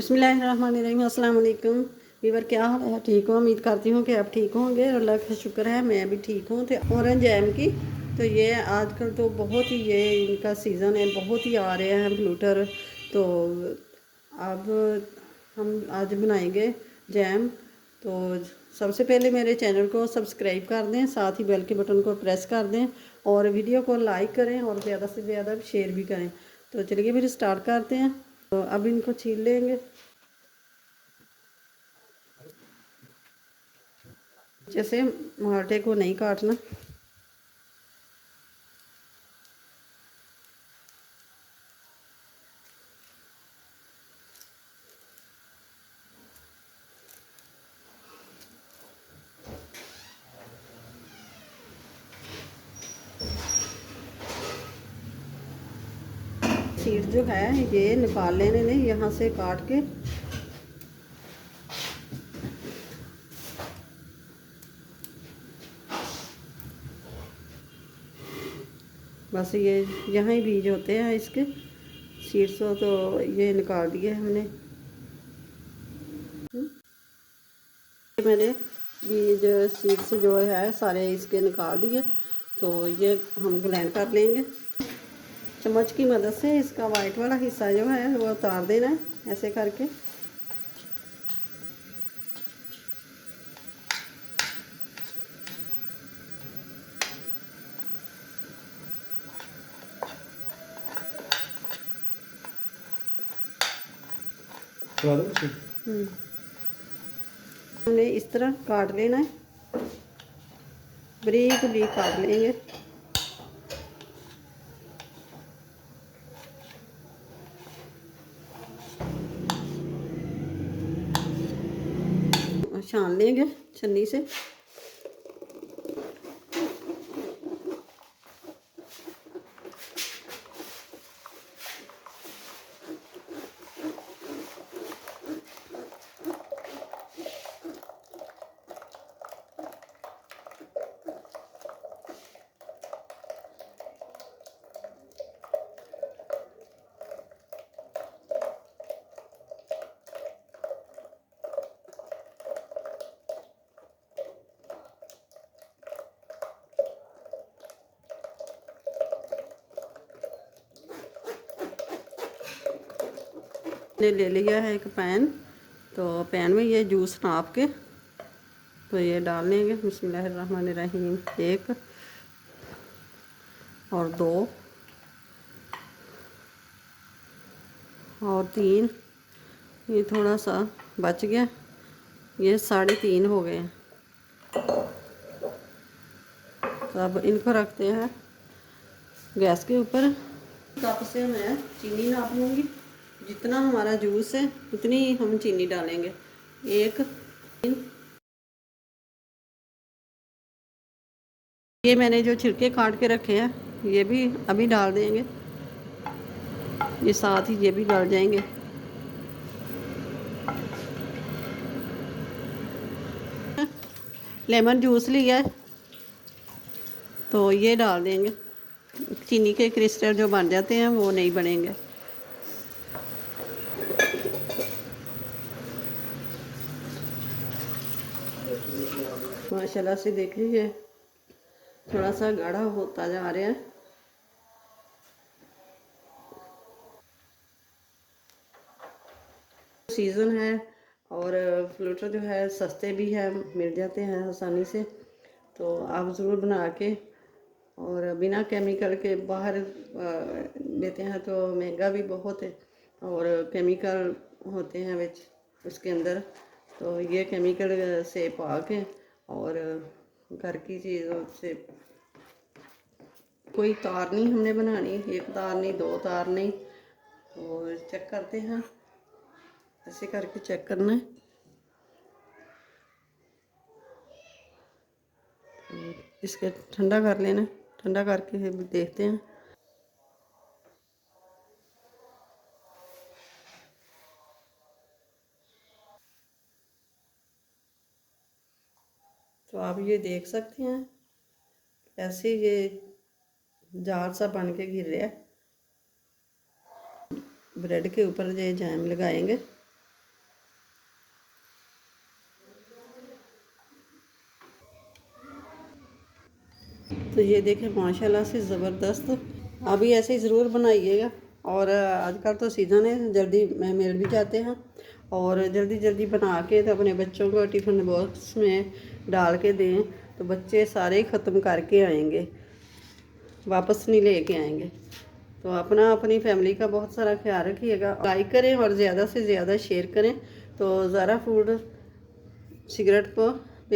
बिस्मिल्लाहिर्रहमानिर्रहीम। अस्सलाम वालेकुम वीवर, क्या हाल है? ठीक हो? उम्मीद करती हूँ कि आप ठीक होंगे। अल्लाह का शुक्र है मैं भी ठीक हूँ। तो ऑरेंज जैम की तो ये आजकल तो बहुत ही ये इनका सीज़न है, बहुत ही आ रहे हैं फ्लूटर। तो अब हम आज बनाएंगे जैम। तो सबसे पहले मेरे चैनल को सब्सक्राइब कर दें, साथ ही बेल के बटन को प्रेस कर दें और वीडियो को लाइक करें और ज़्यादा से ज़्यादा शेयर भी करें। तो चलिए फिर स्टार्ट करते हैं। तो अब इनको छील लेंगे। जैसे माल्टे को नहीं काटना। सीड जो है ये निकाल लेने ने यहाँ से काट के। बस ये यहाँ ही बीज होते हैं इसके सीड्स, तो ये निकाल दिए हमने। मैंने बीज सीड्स जो है सारे इसके निकाल दिए। तो ये हम ब्लेंड कर लेंगे चम्मच की मदद से। इसका वाइट वाला हिस्सा जो है वो उतार देना है ऐसे करके। हमने इस तरह काट लेना है, बारीक बारीक काट लेंगे। छान लेंगे छन्नी से। ने ले लिया है एक पैन। तो पैन में ये जूस नाप के तो ये डाल लेंगे। बिस्मिल्लाहिर्रहमानिर्रहीम। एक और दो और तीन, ये थोड़ा सा बच गया, ये 3.5 हो गए। तो अब इनको रखते हैं गैस के ऊपर। कप से मैं चीनी नाप लूँगी। जितना हमारा जूस है उतनी हम चीनी डालेंगे। एक ये मैंने जो छिलके काट के रखे हैं ये भी अभी डाल देंगे, ये साथ ही ये भी डाल जाएंगे। लेमन जूस लिया है तो ये डाल देंगे। चीनी के क्रिस्टल जो बन जाते हैं वो नहीं बनेंगे। माशाल्लाह से देख लीजिए थोड़ा सा गाढ़ा होता जा रहा है। सीज़न है और फ्लूटर जो है सस्ते भी है, मिल जाते हैं आसानी से। तो आप ज़रूर बना के, और बिना केमिकल के बाहर लेते हैं तो महंगा भी बहुत है और केमिकल होते हैं विच उसके अंदर। तो ये केमिकल से पा के और घर की चीज़ों से कोई तार नहीं हमने बनानी, एक तार नहीं, दो तार नहीं। और चेक करते हैं, ऐसे करके चेक करना है। इसके ठंडा कर लेना, ठंडा करके फिर देखते हैं। तो आप ये देख सकते हैं ऐसे ये जार सा बन के गिर रहा है। ब्रेड के ऊपर ये जैम लगाएंगे तो ये देखें माशाल्लाह से ज़बरदस्त। अभी ऐसे ही ज़रूर बनाइएगा। और आजकल तो सीज़न है, जल्दी मिल भी जाते हैं और जल्दी जल्दी बना के तो अपने बच्चों को टिफ़िन बॉक्स में डाल के दें तो बच्चे सारे ही ख़त्म करके आएंगे, वापस नहीं लेके आएंगे। तो अपनी फैमिली का बहुत सारा ख्याल रखिएगा, लाइक करें और ज़्यादा से ज़्यादा शेयर करें। तो ज़ारा फूड सिगरेट को